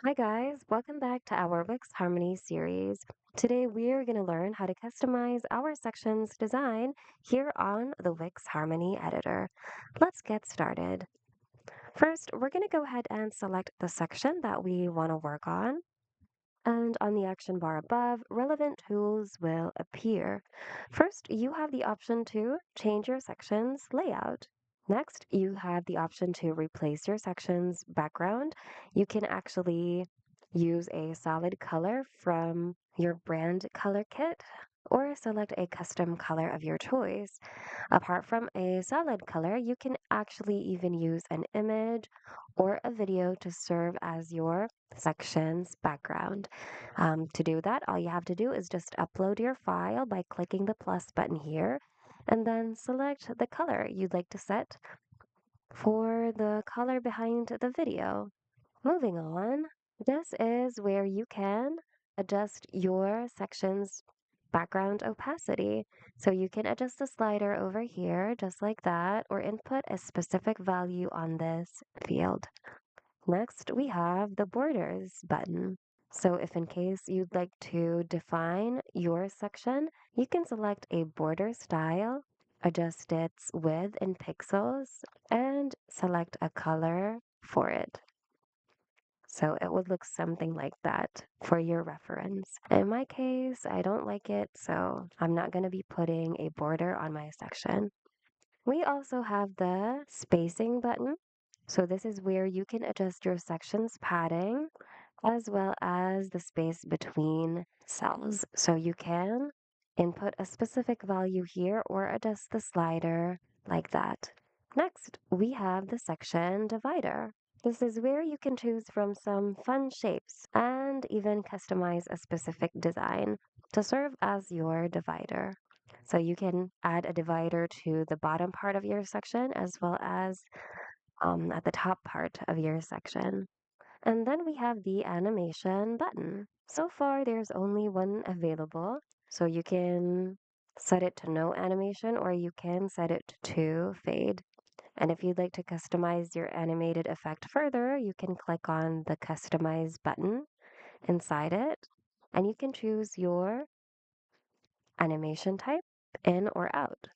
Hi guys, welcome back to our Wix Harmony series. Today we are going to learn how to customize our sections design here on the Wix Harmony Editor. Let's get started. First, we're going to go ahead and select the section that we want to work on. And on the action bar above, relevant tools will appear. First, you have the option to change your section's layout. Next, you have the option to replace your section's background. You can actually use a solid color from your brand color kit or select a custom color of your choice. Apart from a solid color, you can actually even use an image or a video to serve as your section's background. To do that, all you have to do is just upload your file by clicking the plus button here and then select the color you'd like to set for the color behind the video. Moving on, this is where you can adjust your section's background opacity. So you can adjust the slider over here just like that or input a specific value on this field. Next, we have the borders button. So if in case you'd like to define your section, you can select a border style, adjust its width in pixels, and select a color for it. So it would look something like that for your reference. In my case, I don't like it, so I'm not going to be putting a border on my section. We also have the spacing button. So this is where you can adjust your section's padding as well as the space between cells. So you can input a specific value here or adjust the slider like that. Next, we have the section divider. This is where you can choose from some fun shapes and even customize a specific design to serve as your divider. So you can add a divider to the bottom part of your section as well as at the top part of your section. And then we have the animation button. So far, there's only one available. So you can set it to no animation or you can set it to fade. And if you'd like to customize your animated effect further, you can click on the customize button inside it and you can choose your animation type in or out.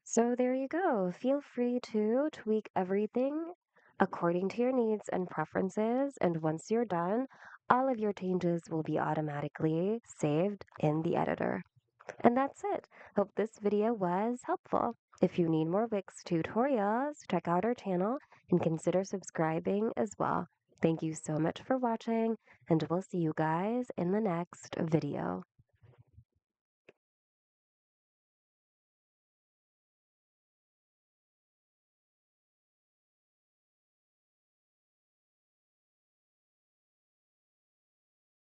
So there you go. Feel free to tweak everything according to your needs and preferences. And once you're done, all of your changes will be automatically saved in the editor. And that's it. Hope this video was helpful. If you need more Wix tutorials, check out our channel and consider subscribing as well. Thank you so much for watching, and we'll see you guys in the next video.